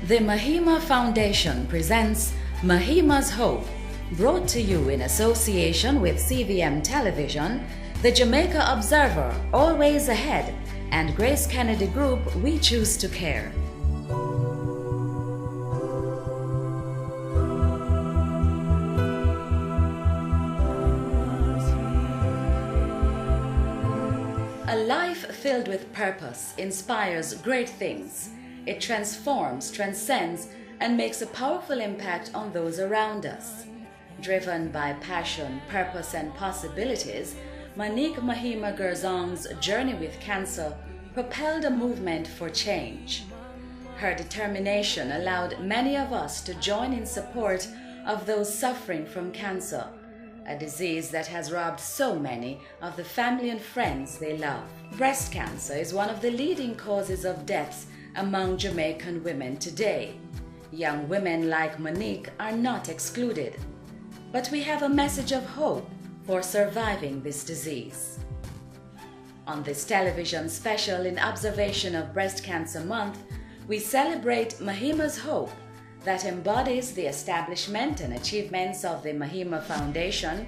The Mahima Foundation presents Mahima's Hope, brought to you in association with CVM Television, the Jamaica Observer, Always Ahead, and Grace Kennedy Group, We Choose to Care. A life filled with purpose inspires great things. It transforms, transcends, and makes a powerful impact on those around us. Driven by passion, purpose, and possibilities, Monique Mahima Gerzong's journey with cancer propelled a movement for change. Her determination allowed many of us to join in support of those suffering from cancer, a disease that has robbed so many of the family and friends they love. Breast cancer is one of the leading causes of deaths among Jamaican women today. Young women like Monique are not excluded. But we have a message of hope for surviving this disease. On this television special in observation of Breast Cancer Month, we celebrate Mahima's Hope that embodies the establishment and achievements of the Mahima Foundation,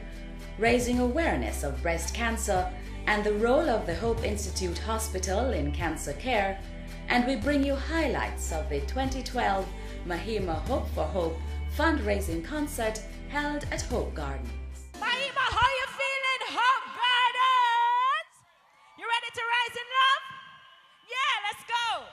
raising awareness of breast cancer and the role of the Hope Institute Hospital in cancer care, and we bring you highlights of the 2012 Mahima Hope for Hope fundraising concert held at Hope Gardens. Mahima, how you feeling, Hope Gardens? You ready to rise in love? Yeah, let's go.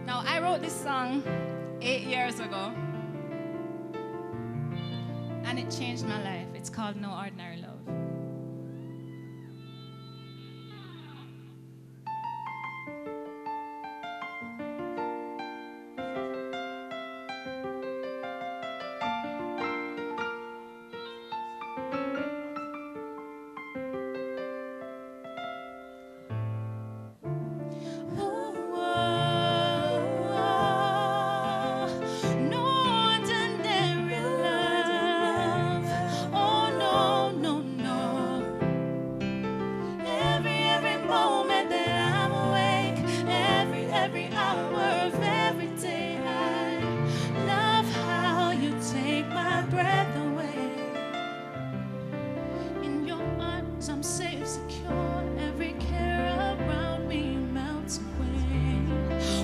Now, I wrote this song 8 years ago, and it changed my life. It's called No Ordinary Love. No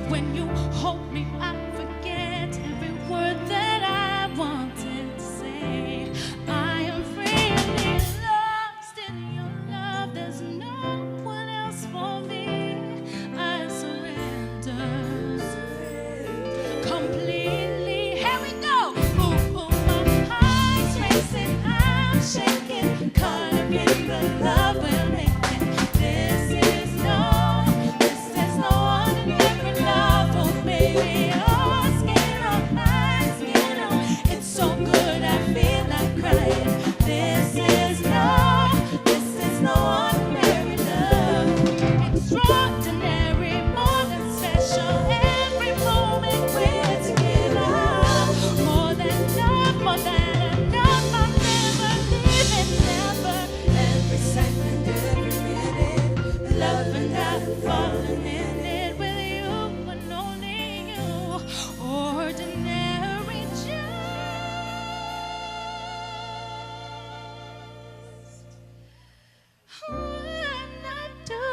When you hold me, I forget every word that I wanted to say. I am really lost in your love. There's no one else for me. I surrender completely. Here we go. Ooh, ooh, my heart's racing, I'm shaking, caught up in the love we're making. This is no ordinary love, oh baby. Your skin on my skin on. It's so good, I feel like crying. This is no ordinary love. Extraordinary, more than special. Every moment we're together. More than love, more than enough. I'll never leave it, never. Every second, every minute, love and I've fallen in it with you and only you. Ordinary just what I do.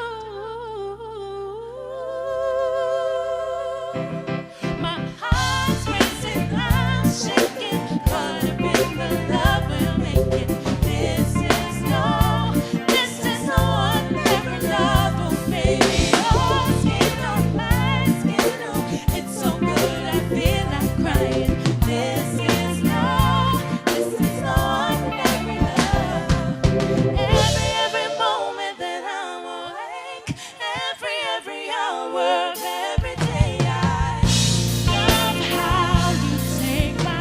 My heart's racing, I'm shaking, caught up in the love we're making. This is no ordinary love, oh baby. Your skin on my skin, oh, it's so good, I feel like crying. This is no ordinary love. Every moment that I'm awake, every hour of every day, I love how you take my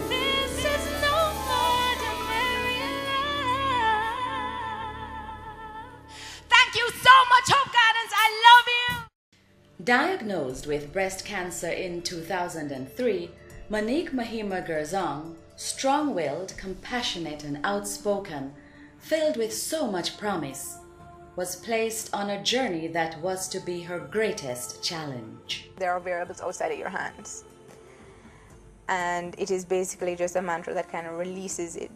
This is no ordinary love. Thank you so much, Hope Gardens. I love you. Diagnosed with breast cancer in 2003, Monique Mahima Gerzong, strong-willed, compassionate and outspoken, filled with so much promise, was placed on a journey that was to be her greatest challenge. There are variables outside of your hands, and it is basically just a mantra that kind of releases it.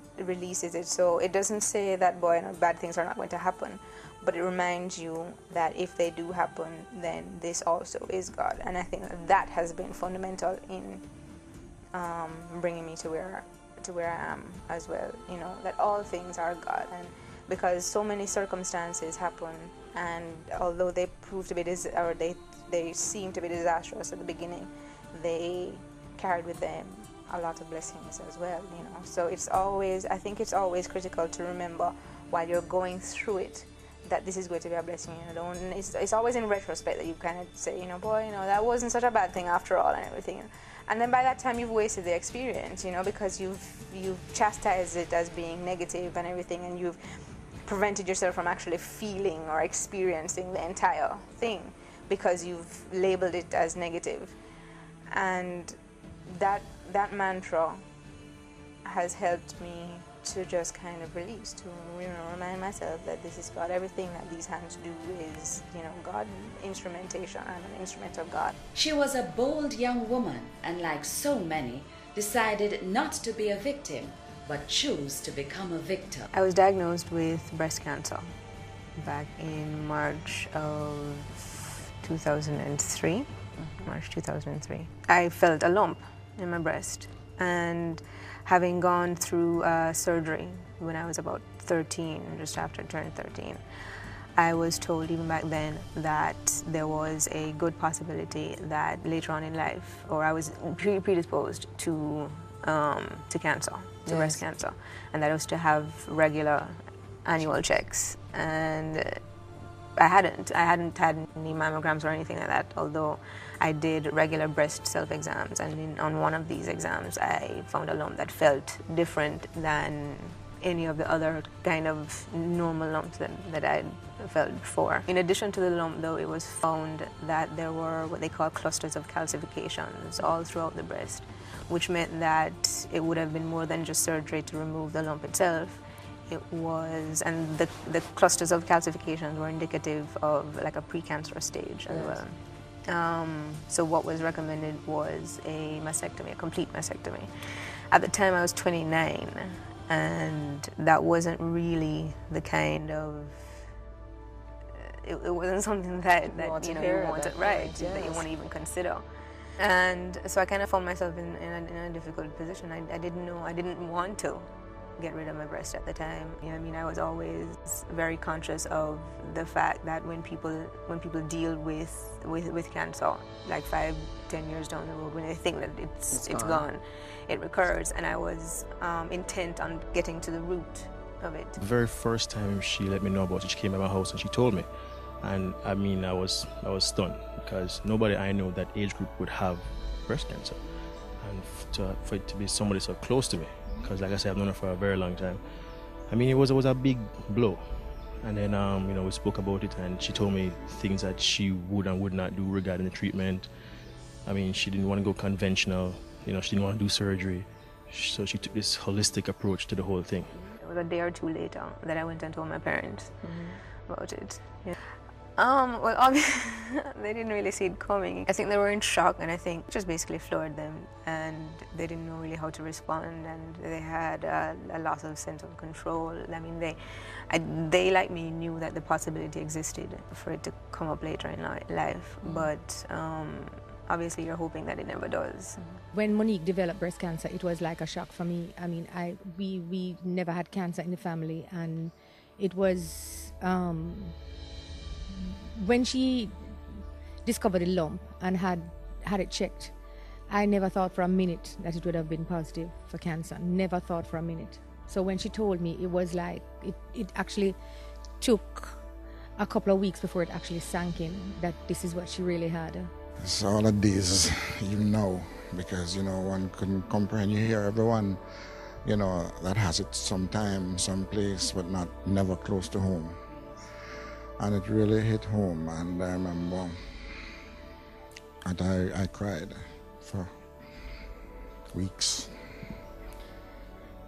So it doesn't say that, boy, no, bad things are not going to happen, but it reminds you that if they do happen, then this also is God. And I think that has been fundamental in bringing me to where I am as well. You know, that all things are God, and because so many circumstances happen, and although they prove to be they seem to be disastrous at the beginning, they carried with them a lot of blessings as well. You know, so I think it's always critical to remember while you're going through it that this is going to be a blessing. You know, it's always in retrospect that you kind of say, you know, boy, you know, that wasn't such a bad thing after all, and everything. And then by that time you've wasted the experience, you know, because you've chastised it as being negative and everything, and you've prevented yourself from actually feeling or experiencing the entire thing because you've labeled it as negative. And that mantra has helped me to just kind of release, to, you know, remind myself that this is God. Everything that these hands do is, you know, God, instrumentation. I'm an instrument of God. She was a bold young woman and, like so many, decided not to be a victim, but choose to become a victor. I was diagnosed with breast cancer back in March of 2003. March 2003. I felt a lump in my breast, and having gone through surgery when I was about 13, just after I turned 13, I was told even back then that there was a good possibility that later on in life, or I was predisposed to cancer, to breast cancer, and that I was to have regular annual checks. And I hadn't had any mammograms or anything like that, although I did regular breast self-exams, and on one of these exams I found a lump that felt different than any of the other kind of normal lumps that I'd felt before. In addition to the lump, though, it was found that there were what they call clusters of calcifications all throughout the breast, which meant that it would have been more than just surgery to remove the lump itself. it was, and the clusters of calcifications were indicative of like a precancerous stage as well. So what was recommended was a mastectomy, a complete mastectomy. At the time I was 29, and that wasn't really the kind of, it wasn't something that you wanted, right, that you want to even consider. And so I kind of found myself in a difficult position. I didn't want to get rid of my breast at the time. You know, I mean, I was always very conscious of the fact that when people deal with cancer, like 5-10 years down the road, when they think that it's gone, it recurs, and I was intent on getting to the root of it. The very first time she let me know about it, she came to my house and she told me, and I mean, I was stunned, because nobody I know that age group would have breast cancer, and for it to be somebody so close to me, because like I said, I've known her for a very long time. I mean, it was a big blow. And then you know, we spoke about it, and she told me things that she would and would not do regarding the treatment. I mean, she didn't want to go conventional, you know, she didn't want to do surgery, so she took this holistic approach to the whole thing. It was a day or two later that I went and told my parents about it. Yeah. Well, obviously, they didn't really see it coming. I think they were in shock, and I think it just basically floored them, and they didn't know really how to respond, and they had a loss of sense of control. I mean, they like me, knew that the possibility existed for it to come up later in life, but obviously you're hoping that it never does. When Monique developed breast cancer, it was like a shock for me. I mean, we never had cancer in the family, and it was when she discovered a lump and had it checked, I never thought for a minute that it would have been positive for cancer. Never thought for a minute. So when she told me, it was like it actually took a couple of weeks before it actually sank in that this is what she really had. It's all of these, you know, because, you know, one couldn't comprehend. You hear everyone, you know, that has it sometime, someplace, but never close to home. And it really hit home, and I remember, and I cried for weeks.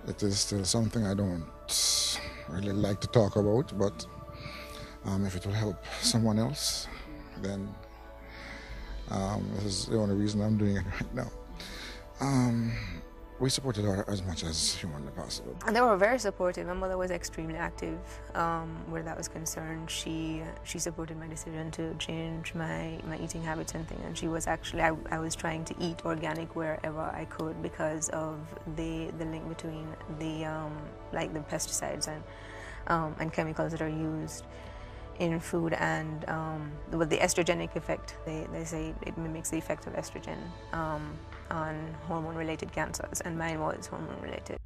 It is still something I don't really like to talk about, but if it will help someone else, then this is the only reason I'm doing it right now. We supported her as much as humanly possible. And they were very supportive. My mother was extremely active where that was concerned. She supported my decision to change my eating habits and things. And she was actually, I was trying to eat organic wherever I could because of the link between the like the pesticides and chemicals that are used in food, and with the estrogenic effect. They say it mimics the effect of estrogen on hormone-related cancers, and mine was hormone-related.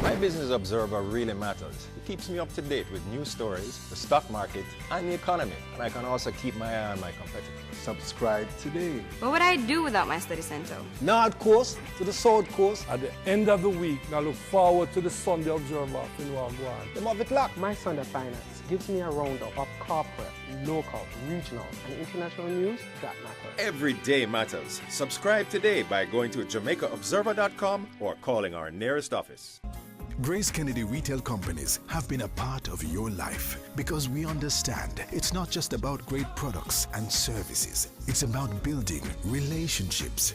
My Business Observer really matters. It keeps me up to date with news stories, the stock market, and the economy. And I can also keep my eye on my competitors. Subscribe today. What would I do without my study center? North Coast to the South Coast. At the end of the week, I look forward to the Sunday Observer in Wagwan. Them have it locked. My Sunday Finance gives me a roundup of corporate, local, regional, and international news that matter. Every day matters. Subscribe today by going to JamaicaObserver.com or calling our nearest office. Grace Kennedy Retail Companies have been a part of your life because we understand it's not just about great products and services. It's about building relationships.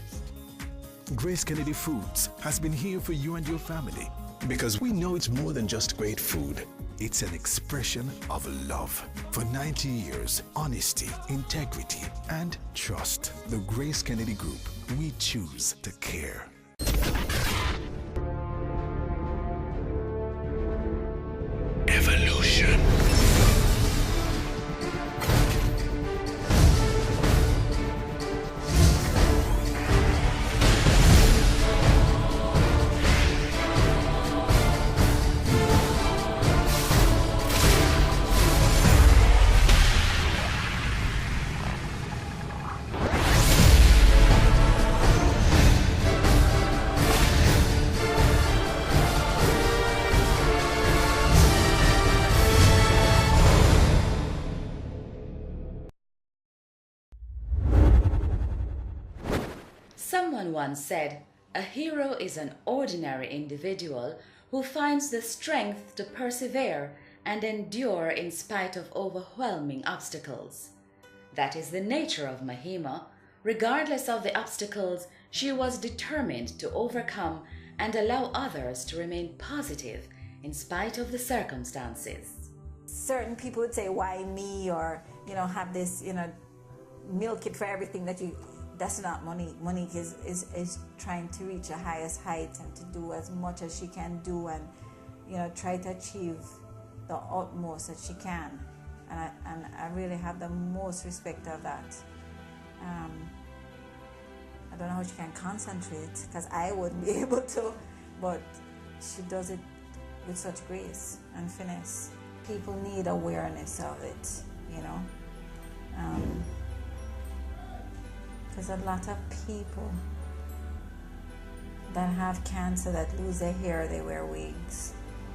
Grace Kennedy Foods has been here for you and your family because we know it's more than just great food. It's an expression of love. For 90 years, honesty, integrity, and trust. The Grace Kennedy Group, we choose to care. Evolution. Someone once said, a hero is an ordinary individual who finds the strength to persevere and endure in spite of overwhelming obstacles. That is the nature of Mahima. Regardless of the obstacles, she was determined to overcome and allow others to remain positive in spite of the circumstances. Certain people would say, why me? Or, have this, milk it for everything that you... That's not Monique. Monique is trying to reach the highest height and to do as much as she can do and, try to achieve the utmost that she can. And I really have the most respect of that. I don't know how she can concentrate, because I wouldn't be able to, but she does it with such grace and finesse. People need awareness of it, because a lot of people that have cancer, that lose their hair, they wear wigs.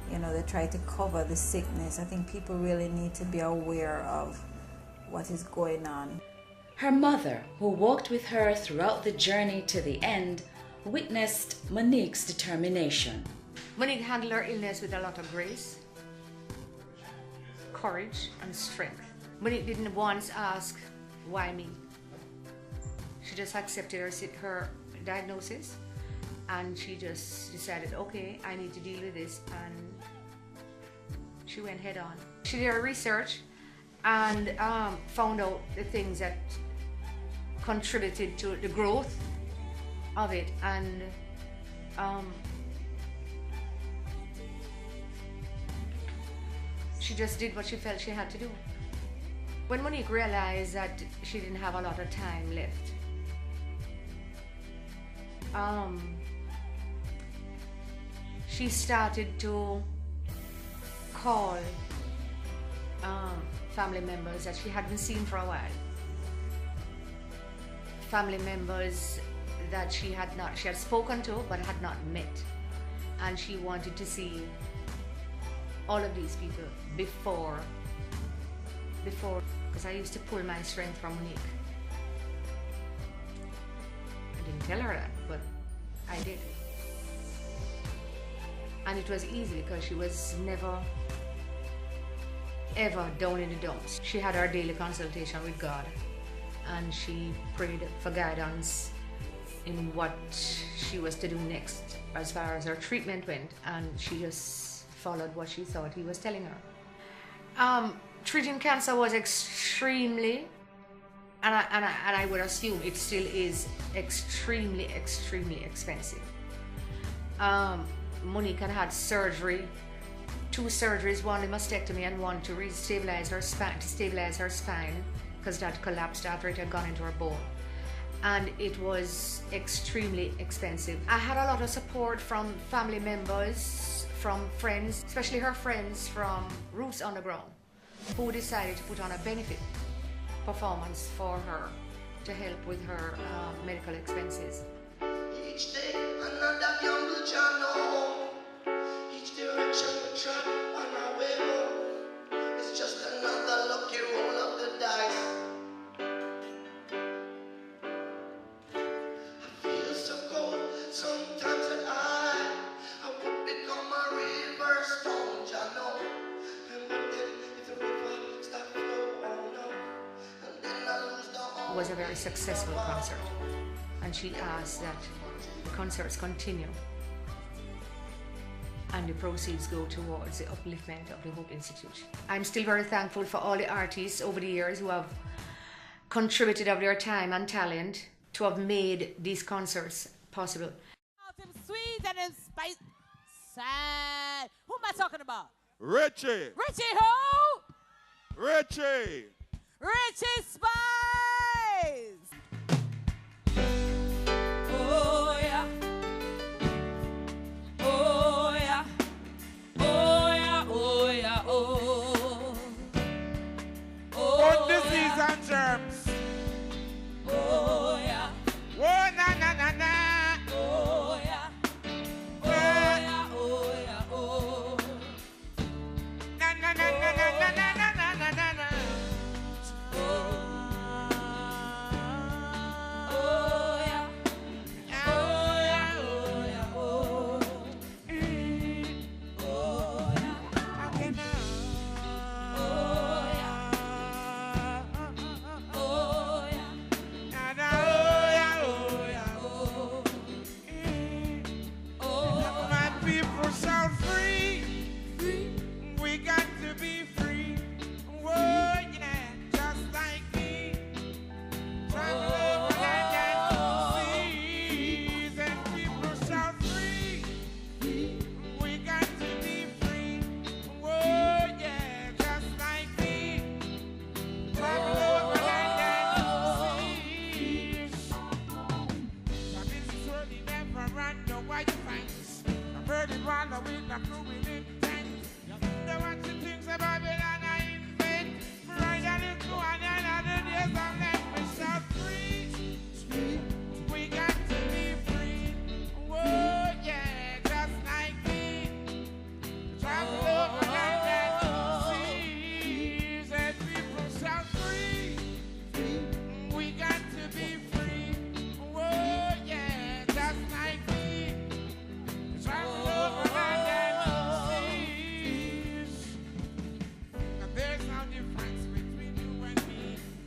They try to cover the sickness. I think people really need to be aware of what is going on. Her mother, who walked with her throughout the journey to the end, witnessed Monique's determination. Monique handled her illness with a lot of grace, courage, and strength. Monique didn't once ask, why me? She just accepted her diagnosis, and she just decided, okay, I need to deal with this, and she went head on. She did her research and found out the things that contributed to the growth of it, and she just did what she felt she had to do. When Monique realized that she didn't have a lot of time left, she started to call family members that she hadn't seen for a while. Family members that she had spoken to but had not met. And she wanted to see all of these people before, because I used to pull my strength from Monique. I didn't tell her that, but I did. And it was easy because she was never, ever down in the dumps. She had her daily consultation with God, and she prayed for guidance in what she was to do next as far as her treatment went, and she just followed what she thought he was telling her. Treating cancer was extremely, and I would assume it still is extremely expensive. Monique had surgery, 2 surgeries, one a mastectomy and one to stabilize her spine, because that collapsed after it had gone into her bone. And it was extremely expensive. I had a lot of support from family members, from friends, especially her friends from Roots Underground, who decided to put on a benefit performance for her to help with her medical expenses. Each day another young channel, each direction we track on our way home. It's just another lucky roll of the dice. I feel so cold sometimes that I would become a river stone channel. And then if the river stops flow on up, and then I lose the It was a very successful concert, and she asked that the concerts continue and the proceeds go towards the upliftment of the Hope Institute. I'm still very thankful for all the artists over the years who have contributed of their time and talent to have made these concerts possible. Sweet and spice. Sad. Who am I talking about? Richie. Richie who? Richie. Richie Spice. Oh yeah. Oh yeah. Oh yeah. Oh yeah. Oh. On disease and germs. Oh yeah. Oh na na na na. Oh yeah. Oh yeah. Oh yeah. Oh. Na na na na na na na na na na. with intent. They want to think about it and I invent. Right on it to another days and let me shout free. We got to be free. Whoa, yeah, just like me. Travel over land and seas and people shout free. We got to be free. Whoa, yeah, just like me. Travel over land and seas. Now there's no difference between you and me.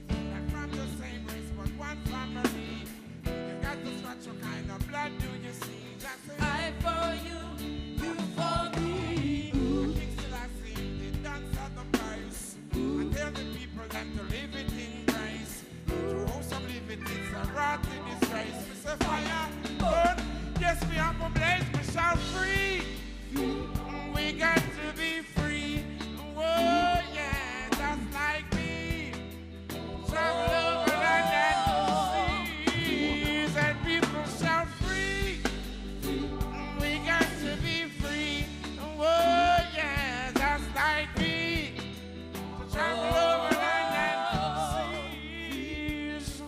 We're from the same race, but one family. You got to scratch your kind of blood, do you see? Just say, I for you, you for me. I think still I see the dance at the price. And tell the people that to live it in Christ. To hope some live it, it's a rot in disgrace. We say fire, burn, yes, we have a blaze, we shall free. We got to be free. Whoa, yeah, just like me. Travel over land and seas and people shout free. We got to be free. Whoa, yeah, just like me. Travel over land and seas.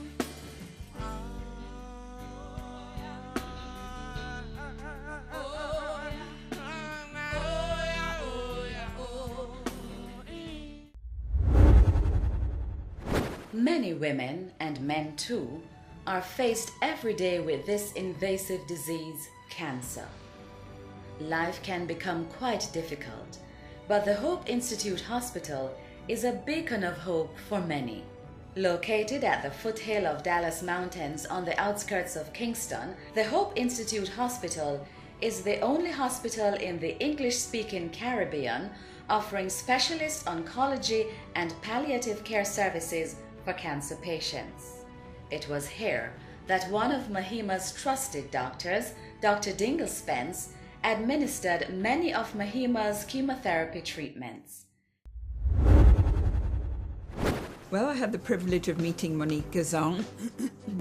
Many women, and men too, are faced every day with this invasive disease, cancer. Life can become quite difficult, but the Hope Institute Hospital is a beacon of hope for many. Located at the foothill of Dallas Mountains on the outskirts of Kingston, the Hope Institute Hospital is the only hospital in the English-speaking Caribbean offering specialist oncology and palliative care services for cancer patients. It was here that one of Mahima's trusted doctors, Dr. Dingle Spence, administered many of Mahima's chemotherapy treatments. Well, I had the privilege of meeting Monique Gazon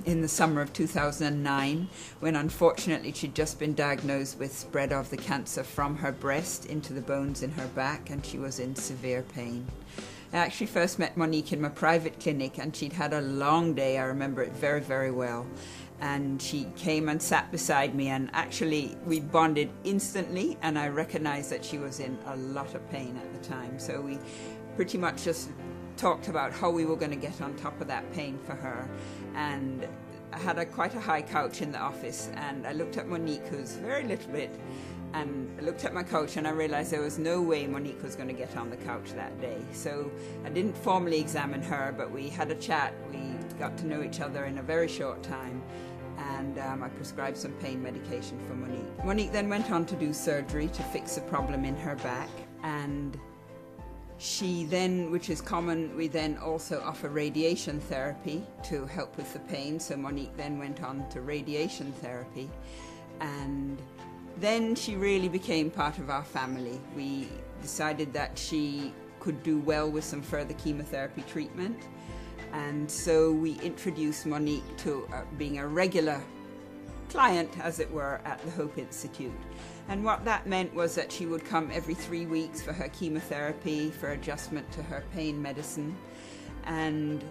in the summer of 2009, when unfortunately she'd just been diagnosed with spread of the cancer from her breast into the bones in her back, and she was in severe pain. I actually first met Monique in my private clinic, and she'd had a long day. I remember it very, very well. And she came and sat beside me, and actually we bonded instantly, and I recognized that she was in a lot of pain at the time. So we pretty much just talked about how we were going to get on top of that pain for her. And I had quite a high couch in the office, and I looked at Monique, who's very little bit, and I looked at my couch and I realized there was no way Monique was going to get on the couch that day. So I didn't formally examine her, but we had a chat. We got to know each other in a very short time, and I prescribed some pain medication for Monique. Monique then went on to do surgery to fix a problem in her back, and she then, which is common, we then also offer radiation therapy to help with the pain. So Monique then went on to radiation therapy, and then she really became part of our family. We decided that she could do well with some further chemotherapy treatment, and so we introduced Monique to being a regular client, as it were, at the Hope Institute. And what that meant was that she would come every 3 weeks for her chemotherapy, for adjustment to her pain medicine, and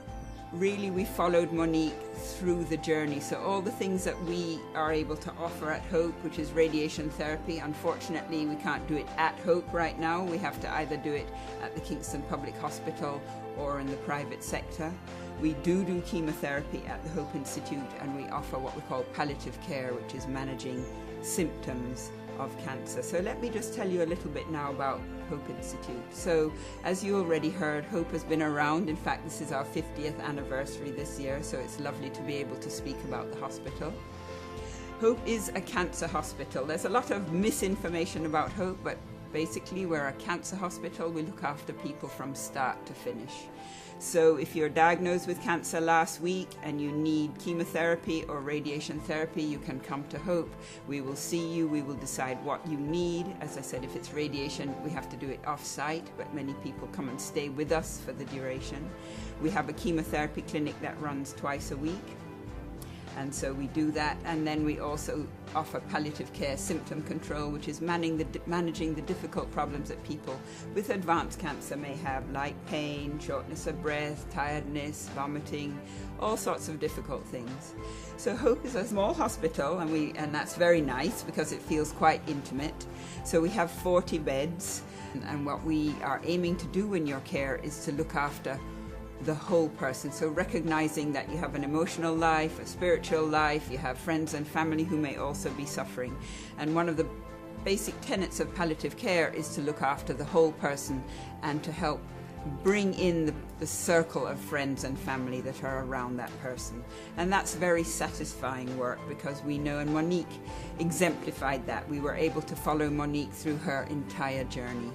really we followed Monique through the journey. So all the things that we are able to offer at Hope, which is radiation therapy, unfortunately we can't do it at Hope right now. We have to either do it at the Kingston Public Hospital or in the private sector. We do chemotherapy at the Hope Institute, and we offer what we call palliative care, which is managing symptoms of cancer. So let me just tell you a little bit now about Hope Institute. So as you already heard, Hope has been around. In fact, this is our 50th anniversary this year, so it's lovely to be able to speak about the hospital. Hope is a cancer hospital. There's a lot of misinformation about Hope, but basically we're a cancer hospital. We look after people from start to finish. So if you're diagnosed with cancer last week and you need chemotherapy or radiation therapy, you can come to Hope. We will see you. We will decide what you need. As I said, if it's radiation, we have to do it off-site, but many people come and stay with us for the duration. We have a chemotherapy clinic that runs twice a week. And so we do that, and then we also offer palliative care symptom control, which is managing the difficult problems that people with advanced cancer may have, like pain, shortness of breath, tiredness, vomiting, all sorts of difficult things. So Hope is a small hospital, and that's very nice because it feels quite intimate. So we have 40 beds, and what we are aiming to do in your care is to look after the whole person. So recognizing that you have an emotional life, a spiritual life, you have friends and family who may also be suffering. And one of the basic tenets of palliative care is to look after the whole person and to help bring in the circle of friends and family that are around that person. And that's very satisfying work because we know, and Monique exemplified that. We were able to follow Monique through her entire journey.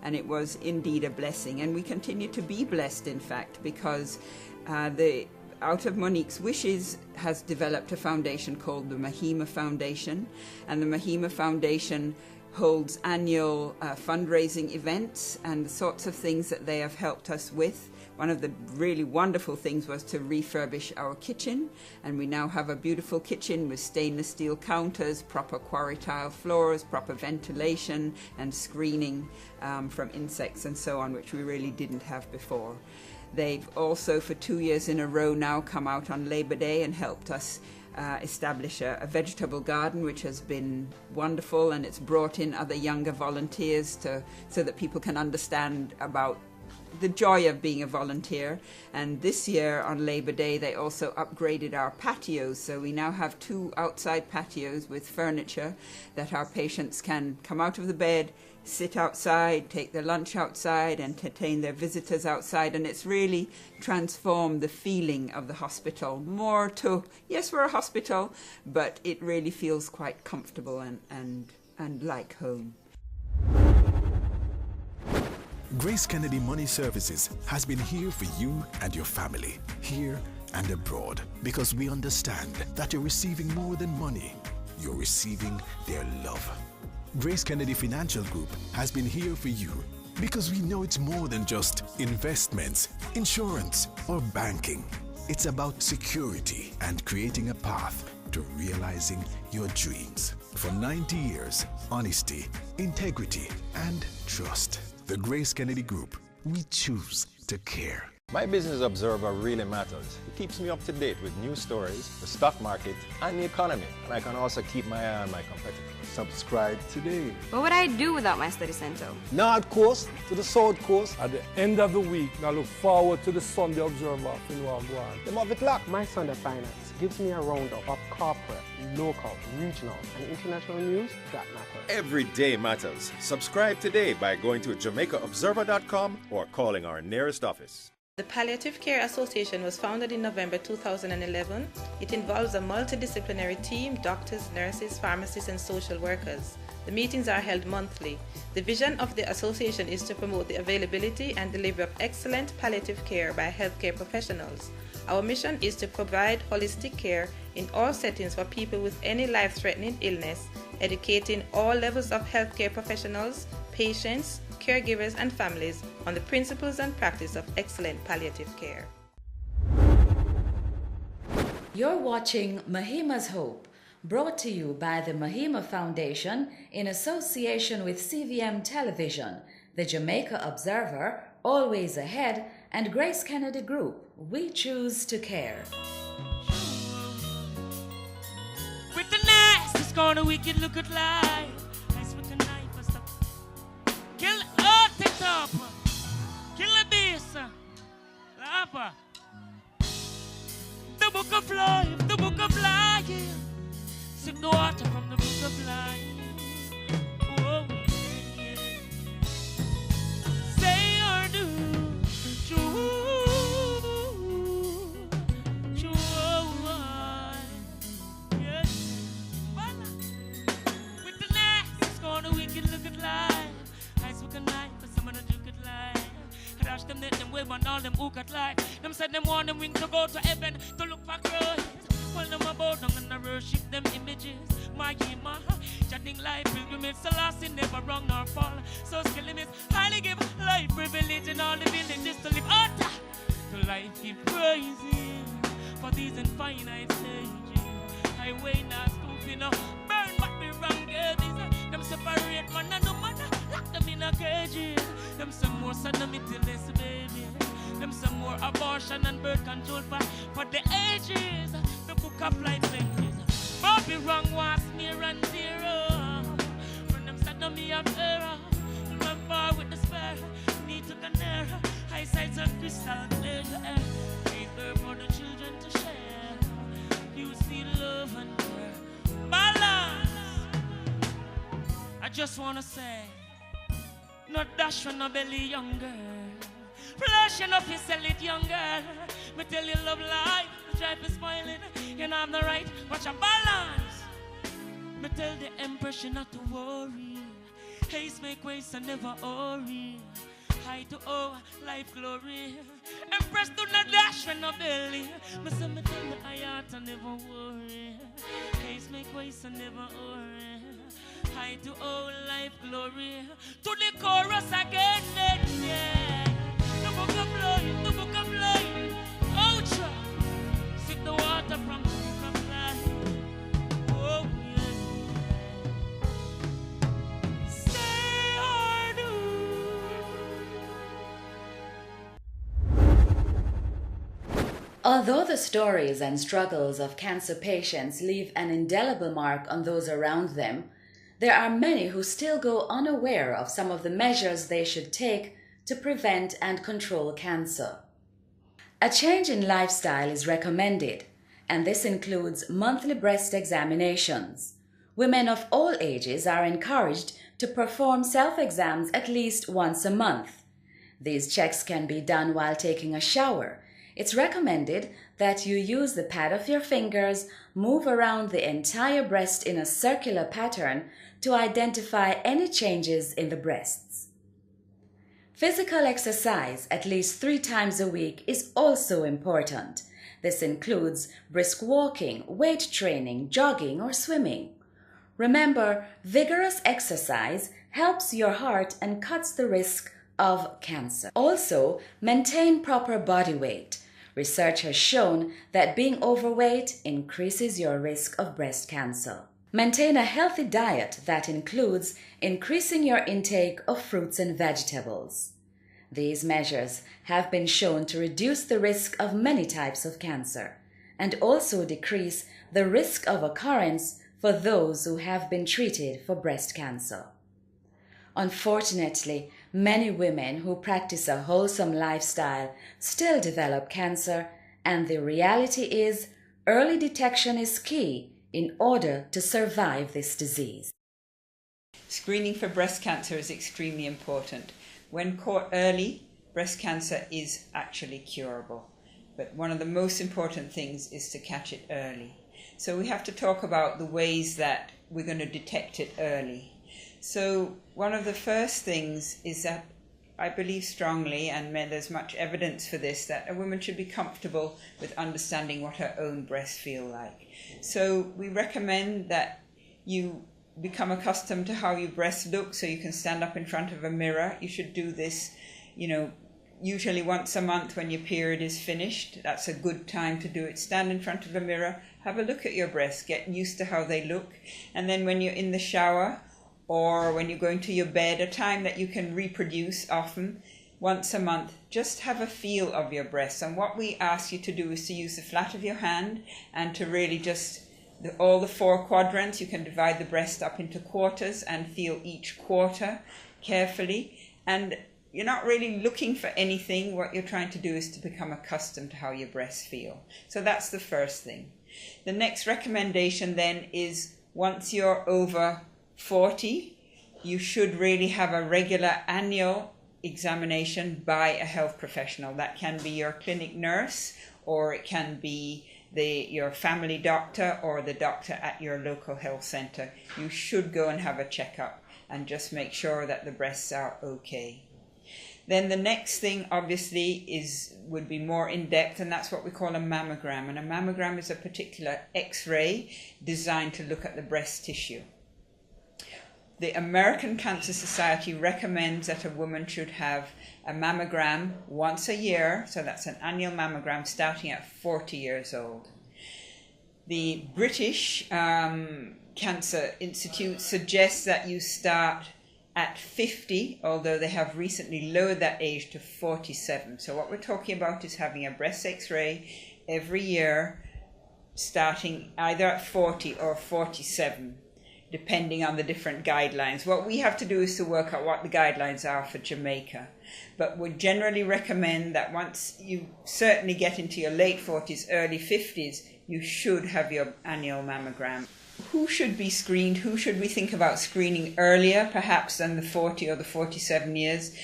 And it was indeed a blessing. And we continue to be blessed, in fact, because out of Monique's wishes has developed a foundation called the Mahima Foundation. And the Mahima Foundation holds annual fundraising events and the sorts of things that they have helped us with. One of the really wonderful things was to refurbish our kitchen, and we now have a beautiful kitchen with stainless steel counters, proper quarry tile floors, proper ventilation and screening from insects and so on, which we really didn't have before. They've also for 2 years in a row now come out on Labor Day and helped us establish a vegetable garden, which has been wonderful, and it's brought in other younger volunteers so that people can understand about the joy of being a volunteer. And this year on Labor Day they also upgraded our patios, so we now have 2 outside patios with furniture that our patients can come out of the bed, sit outside, take their lunch outside, entertain their visitors outside. And it's really transformed the feeling of the hospital more to, yes, we're a hospital, but it really feels quite comfortable and like home. Grace Kennedy Money Services has been here for you and your family, here and abroad, because we understand that you're receiving more than money. You're receiving their love. Grace Kennedy Financial Group has been here for you because we know it's more than just investments, insurance, or banking. It's about security and creating a path to realizing your dreams. For 90 years, honesty, integrity, and trust. The Grace Kennedy Group, we choose to care. My Business Observer really matters. It keeps me up to date with news stories, the stock market, and the economy. And I can also keep my eye on my competitors. Subscribe today. What would I do without my study center? North Coast to the South Coast. At the end of the week, I look forward to the Sunday Observer in Wagwan. Them have it locked. My Sunday Finance gives me a roundup of corporate, local, regional, and international news that matter. Every day matters. Subscribe today by going to JamaicaObserver.com or calling our nearest office. The Palliative Care Association was founded in November 2011. It involves a multidisciplinary team, doctors, nurses, pharmacists, and social workers. The meetings are held monthly. The vision of the association is to promote the availability and delivery of excellent palliative care by healthcare professionals. Our mission is to provide holistic care in all settings for people with any life-threatening illness, educating all levels of healthcare professionals, patients, caregivers, and families on the principles and practice of excellent palliative care. You're watching Mahima's Hope, brought to you by the Mahima Foundation in association with CVM Television, the Jamaica Observer, Always Ahead, and Grace Kennedy Group. We choose to care. With the nicest corner we can look at life. Nice with the knife and stuff. Kill the top. Kill the beast. Lapa. The book of life. The book of life. Sip the water from the book of life. Oh, yeah, yeah. Say or do. True. We can look at life. Eyes look at life, but some of them look at life. Rush them, let them wave on all them who got life. Them said them want them wings to go to heaven to look for Christ. Well, them about them and I worship them images. Mahima, chatting life, pilgrimage, Selassie never wrong nor fall. So skill limits, highly give life, privilege in all the villages to live out. To life give praise for these infinite stages. highway, not stupid, no. Burn what we wrong, babies. Them separate man and no man, lock them in a cages. Them some more sodomitless, baby. Them some more abortion and birth control for the ages. The book of life pages. Bobby wrong was near and zero. When them sodomy of error. Remember with despair, need to canary. Eyesight of crystal clear. Ain't there for the children to share. You see love and care. Balance. I just wanna say, not dash when no belly young girl. Flash enough you sell it young girl. Me tell you love life, the drive is spoiling. You know I'm the right, watch a balance. Me tell the empress she not to worry. Haste make ways and never hurry. High to oh, life glory. Empress do not dash when no belly. Me say me tell the heart and never worry. Haste make ways and never hurry. High to oh, life glory. To the chorus again, then, yeah. The book of life, the book of life. Ouch! Sip the water from the book of life. Oh, yeah. Say or do. Although the stories and struggles of cancer patients leave an indelible mark on those around them, there are many who still go unaware of some of the measures they should take to prevent and control cancer. A change in lifestyle is recommended, and this includes monthly breast examinations. Women of all ages are encouraged to perform self-exams at least once a month. These checks can be done while taking a shower. It's recommended that you use the pad of your fingers, move around the entire breast in a circular pattern to identify any changes in the breasts. Physical exercise at least 3 times a week is also important. This includes brisk walking, weight training, jogging, or swimming. Remember, vigorous exercise helps your heart and cuts the risk of cancer. Also, maintain proper body weight. Research has shown that being overweight increases your risk of breast cancer. Maintain a healthy diet that includes increasing your intake of fruits and vegetables. These measures have been shown to reduce the risk of many types of cancer and also decrease the risk of occurrence for those who have been treated for breast cancer. Unfortunately, many women who practice a wholesome lifestyle still develop cancer, and the reality is early detection is key in order to survive this disease. Screening for breast cancer is extremely important. When caught early, breast cancer is actually curable. But one of the most important things is to catch it early. So we have to talk about the ways that we're going to detect it early. So one of the first things is that I believe strongly, and there's much evidence for this, that a woman should be comfortable with understanding what her own breasts feel like. So we recommend that you become accustomed to how your breasts look, so you can stand up in front of a mirror. You should do this, usually once a month when your period is finished. That's a good time to do it. Stand in front of a mirror, have a look at your breasts, get used to how they look. And then when you're in the shower or when you're going to your bed, a time that you can reproduce often, once a month, just have a feel of your breasts. And what we ask you to do is to use the flat of your hand and to really just all the 4 quadrants. You can divide the breast up into quarters and feel each quarter carefully. And you're not really looking for anything. What you're trying to do is to become accustomed to how your breasts feel. So that's the first thing. The next recommendation then is once you're over 40, you should really have a regular annual examination by a health professional. That can be your clinic nurse, or it can be your family doctor or the doctor at your local health center. You should go and have a checkup and just make sure that the breasts are okay. Then the next thing obviously would be more in depth, and that's what we call a mammogram. And a mammogram is a particular X-ray designed to look at the breast tissue. The American Cancer Society recommends that a woman should have a mammogram once a year, so that's an annual mammogram starting at 40 years old. The British Cancer Institute suggests that you start at 50, although they have recently lowered that age to 47. So what we're talking about is having a breast X-ray every year, starting either at 40 or 47, depending on the different guidelines. What we have to do is to work out what the guidelines are for Jamaica. But we generally recommend that once you certainly get into your late 40s, early 50s, you should have your annual mammogram. Who should be screened? Who should we think about screening earlier, perhaps, than the 40 or the 47 years?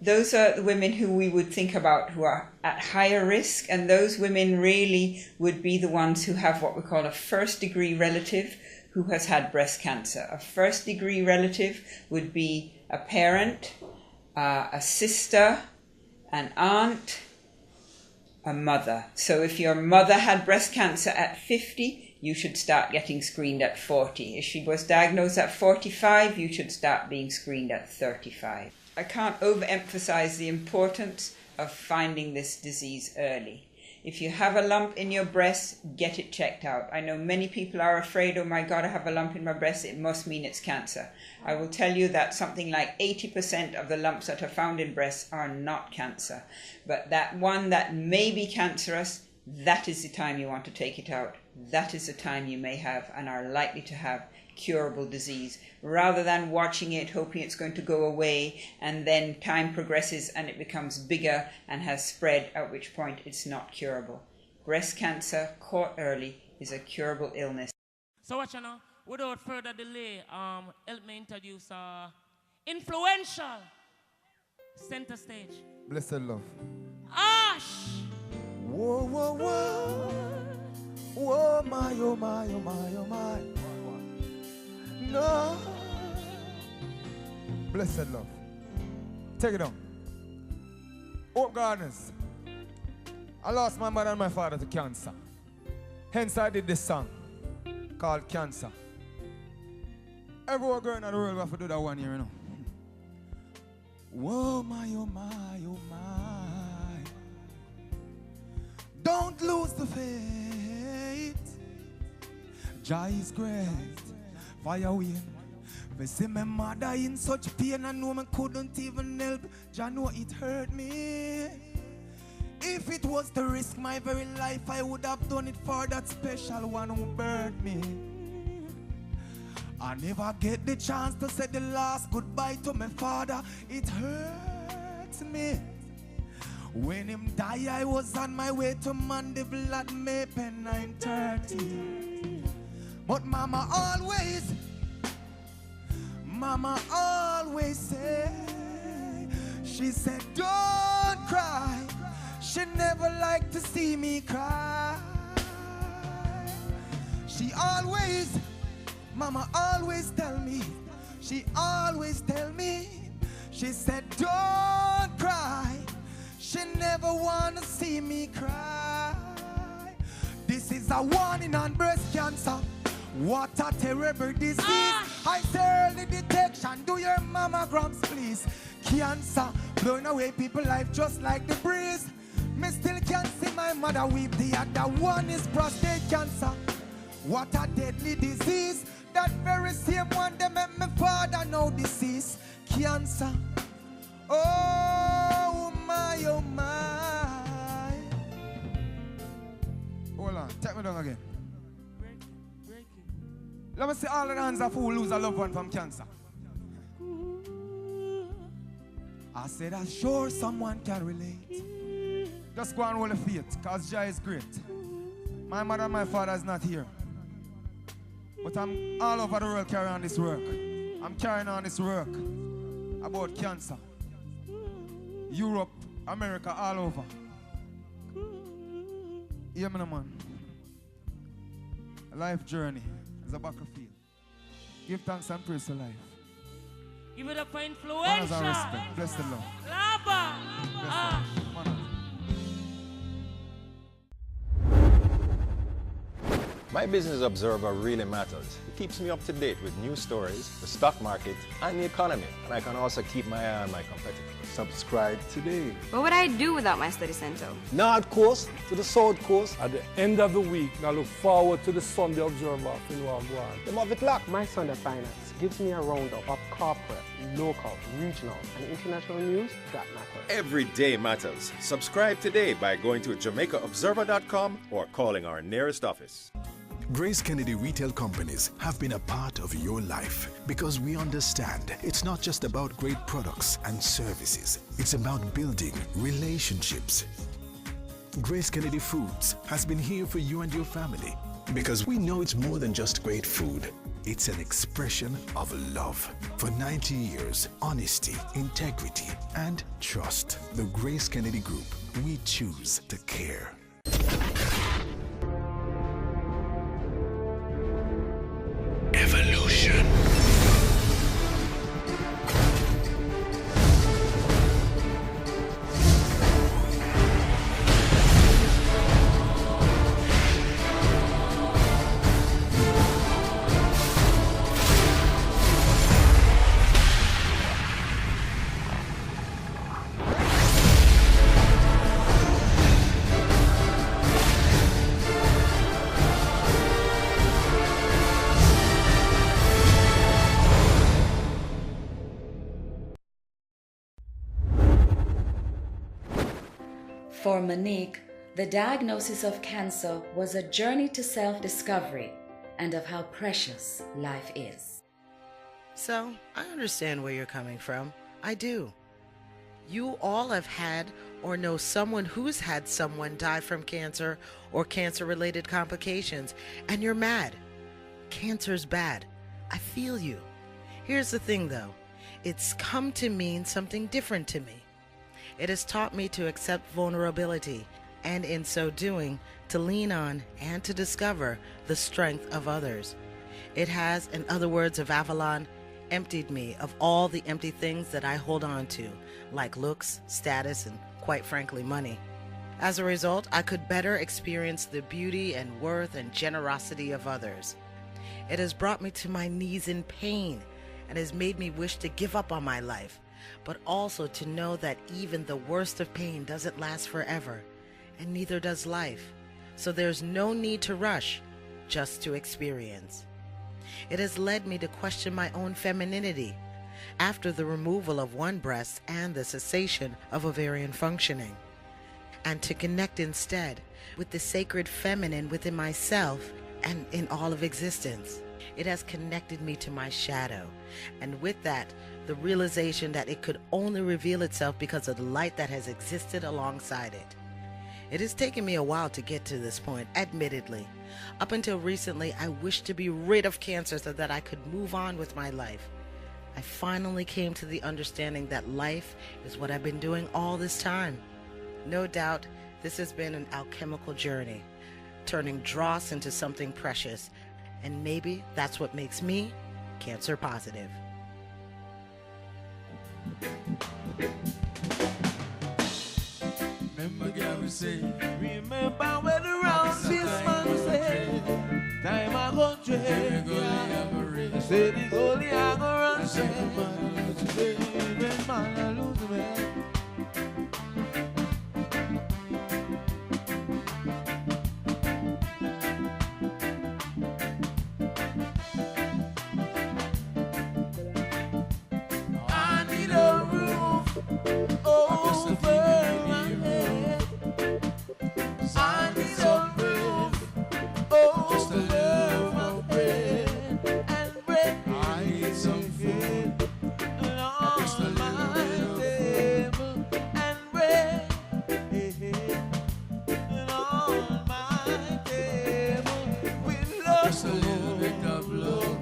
Those are the women who we would think about who are at higher risk, and those women really would be the ones who have what we call a first-degree relative who has had breast cancer. A first-degree relative would be a parent, a sister, an aunt, a mother. So if your mother had breast cancer at 50, you should start getting screened at 40. If she was diagnosed at 45, you should start being screened at 35. I can't overemphasize the importance of finding this disease early. If you have a lump in your breast, get it checked out. I know many people are afraid, oh my God, I have a lump in my breast, it must mean it's cancer. I will tell you that something like 80% of the lumps that are found in breasts are not cancer. But that one that may be cancerous, that is the time you want to take it out. That is the time you may have and are likely to have curable disease, rather than watching it, hoping it's going to go away, and then time progresses and it becomes bigger and has spread, at which point it's not curable. Breast cancer, caught early, is a curable illness. So what you know, without further delay, help me introduce influential center stage. Blessed love. Ash! Whoa, whoa, whoa. Whoa, my, oh, my, oh, my, oh, my. No. Blessed love. Take it on. Hope Gardeners. I lost my mother and my father to cancer. Hence I did this song called Cancer. Every girl in the world have to do that one year, you know. Whoa, my, oh, my, oh, my. Don't lose the faith. Jah is great. Fire wind. Me see my mother in such pain, I know me couldn't even help. Jah know it hurt me. If it was to risk my very life, I would have done it for that special one who burned me. I never get the chance to say the last goodbye to my father. It hurts me. When him die, I was on my way to Mandeville at Maypen 9:30. But Mama always say, she said, don't cry. She never liked to see me cry. Mama always tell me, she said, don't cry. She never wanna see me cry. This is a warning on breast cancer. What a terrible disease. I say early detection, do your mammograms please. Cancer, blowing away people's life just like the breeze. Me still can't see my mother weep. The other one is prostate cancer. What a deadly disease. That very same one that made my father know disease. Cancer. Oh my, oh my. Hold on, take me down again. Let me see all the hands of who lose a loved one from cancer. I said, I'm sure someone can relate. Just go and hold the faith, because Jah is great. My mother and my father is not here. But I'm all over the world carrying on this work. I'm carrying on this work about cancer. Europe, America, all over. Hear me, man. A life journey is a battlefield. Give thanks and praise to life. Give it up for influential. Honors and respect. Bless the Lord. Laba. Honors. My Business Observer really matters. It keeps me up to date with news stories, the stock market, and the economy. And I can also keep my eye on my competitors. Subscribe today. What would I do without my study center? North Coast to the South Coast. At the end of the week, I look forward to the Sunday Observer in Wagwan. Them have it locked. My Sunday Finance gives me a roundup of corporate, local, regional, and international news that matters. Every day matters. Subscribe today by going to JamaicaObserver.com or calling our nearest office. Grace Kennedy Retail Companies have been a part of your life because we understand it's not just about great products and services. It's about building relationships. Grace Kennedy Foods has been here for you and your family because we know it's more than just great food. It's an expression of love. For 90 years, honesty, integrity, and trust. The Grace Kennedy Group, we choose to care. Evolution. For Monique, the diagnosis of cancer was a journey to self-discovery and of how precious life is. So, I understand where you're coming from. I do. You all have had or know someone who's had someone die from cancer or cancer-related complications, and you're mad. Cancer's bad. I feel you. Here's the thing, though. It's come to mean something different to me. It has taught me to accept vulnerability, and in so doing, to lean on and to discover the strength of others. It has, in other words of Avalon, emptied me of all the empty things that I hold on to, like looks, status, and quite frankly, money. As a result, I could better experience the beauty and worth and generosity of others. It has brought me to my knees in pain and has made me wish to give up on my life, but also to know that even the worst of pain doesn't last forever, and neither does life. So there's no need to rush, just to experience. It has led me to question my own femininity after the removal of one breast and the cessation of ovarian functioning, and to connect instead with the sacred feminine within myself and in all of existence. It has connected me to my shadow, and with that, the realization that it could only reveal itself because of the light that has existed alongside it. It has taken me a while to get to this point, admittedly. Up until recently, I wished to be rid of cancer so that I could move on with my life. I finally came to the understanding that life is what I've been doing all this time. No doubt, this has been an alchemical journey, turning dross into something precious, and maybe that's what makes me cancer positive. Remember Gary say, remember when the round this man said, time I go trade, say the goalie I go run, say man lose me, when man lose me. I need a roof over my head. I need a roof over my bread and bread. I need some food on my table and bread on my table with love. Just a little bit of love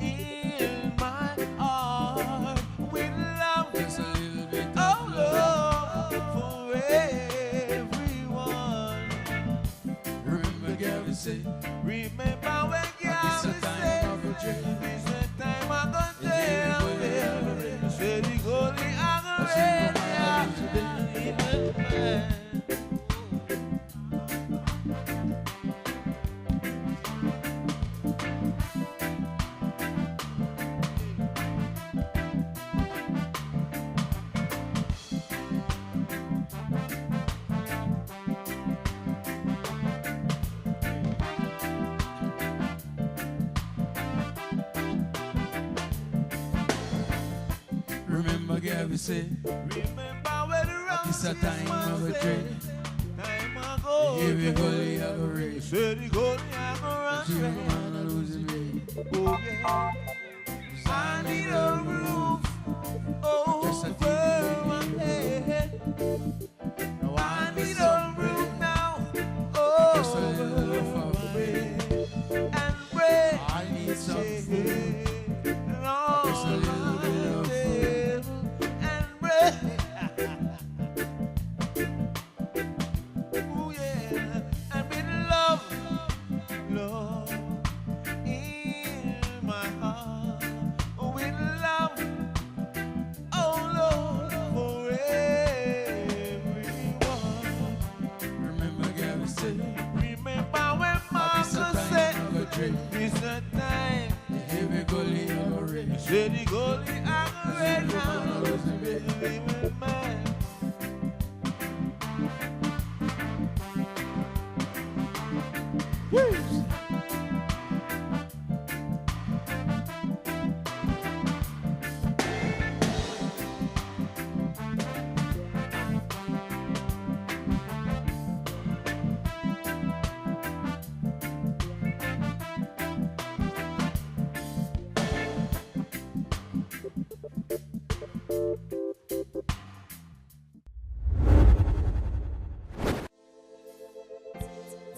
in my heart with love. Just a little bit of love for everyone. Remember Gary say, remember when Gary said, this is the time I'm gonna tell you. Say the goalie I'm ready. Gary say, Remember when the round it's a time of a dream. Time ago. Here we go, the other race. Say the goal, I go run. Man, I lose me. Oh yeah. I need a roof over my head. Now I need a roof now over my head. And bread. I need some food. Just a little bit of food. And bread. Oh yeah. And with love, love in my heart. With love, oh Lord, for everyone. Remember Gary say, remember when Marcus said, it's a time. here we go, the other race. Say the goalie, I'm ready now. Woo!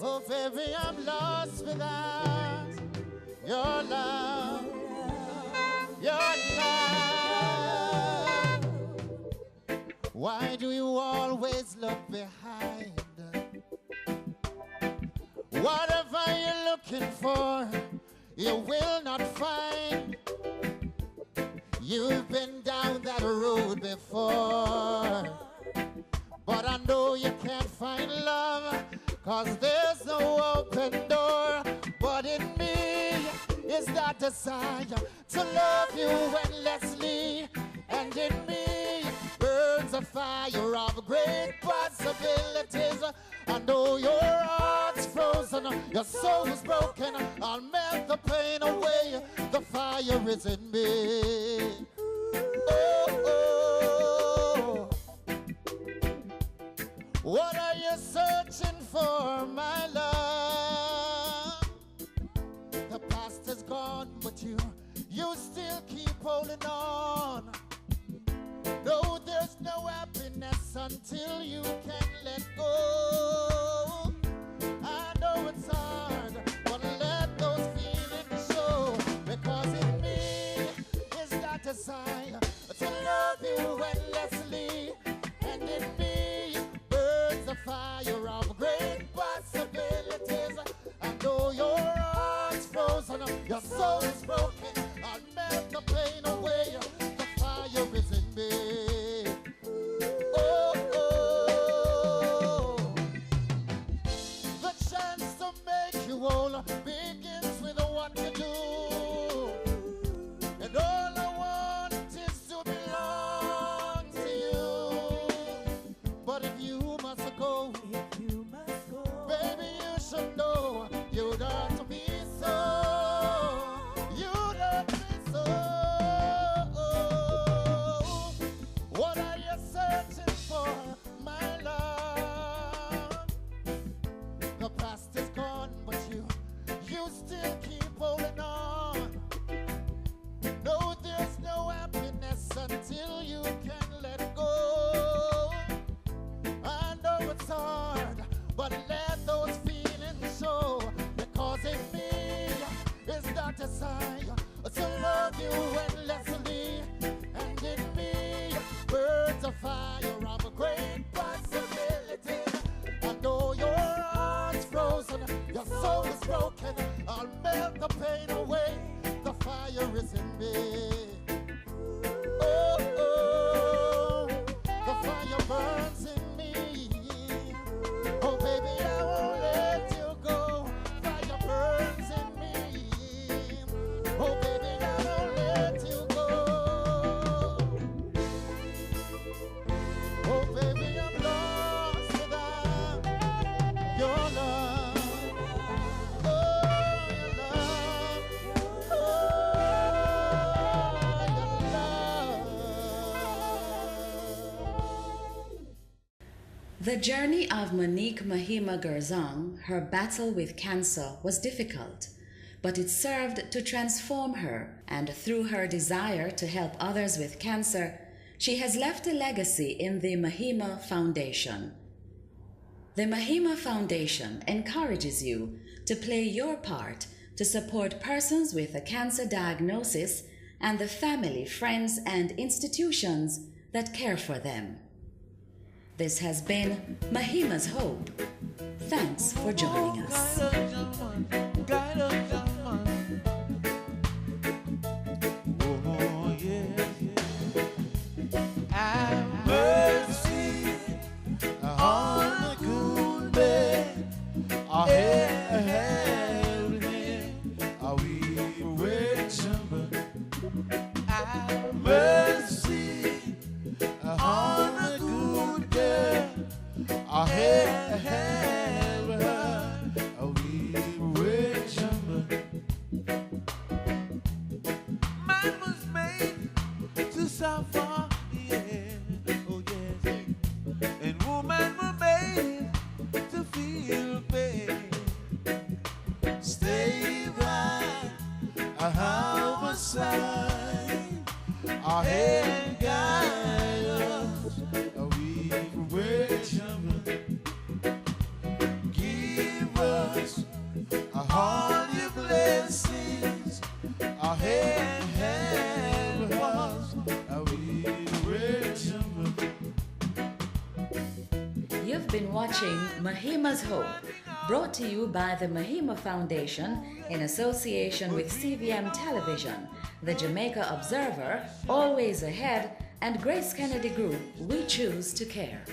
Oh, baby, I'm lost without your love, your love. Why do you always look behind? Whatever you're looking for, you will not find. You've been down that road before, but I know you can't find love, 'cause there's no open door. But in me is that desire to love you endlessly, and in me burns a fire of great possibilities. I know your heart's frozen, your soul's broken. I'll melt the pain away, the fire is in me. Oh, oh. What are you searching for, my love? The past is gone, but you still keep holding on. No, there's no happiness until you can let go. I know it's hard, but let those feelings show, because in me is that desire to love you endlessly, and in me burns the fire of great possibilities. I know your heart's frozen, your soul is broken. I'll melt the pain away, the fire is in me. Oh, oh. The chance to make you whole begins with what you do, and all I want is to belong to you. But if you must go, baby, you should know you don't to be so. You don't be so. What are you searching for, my love? The past is gone, but you still keep holding on. No, there's no happiness until you can let go. I know it's hard, but let those feelings show, because in me is that desire to love you endlessly, and in me burns a fire of a great possibility. I know your heart's frozen, your soul is broken. I'll melt the pain away, the fire is in me. Oh, oh, the fire burns in me. Oh, baby, I won't let you go. Fire burns in me. Oh, baby, I won't let you go. Oh, baby, I'm lost without your love. Oh, your love. Oh, your love. The journey of Monique Mahima Gerzong, her battle with cancer, was difficult, but it served to transform her, and through her desire to help others with cancer, she has left a legacy in the Mahima Foundation. The Mahima Foundation encourages you to play your part to support persons with a cancer diagnosis and the family, friends, and institutions that care for them. This has been Mahima's Hope. Thanks for joining us. Have mercy on the good man. Our help him. Are we waiting? Have mercy on the good girl. Our help her. Are we waiting? Man was made to suffer. And woman were made to feel pain. Stay by our side, our hand guide us. We waiting. Give us all your blessings. Our hand help us. We waiting. You've been watching Mahima's Hope, brought to you by the Mahima Foundation in association with CVM Television, the Jamaica Observer, Always Ahead, and Grace Kennedy Group. We choose to care.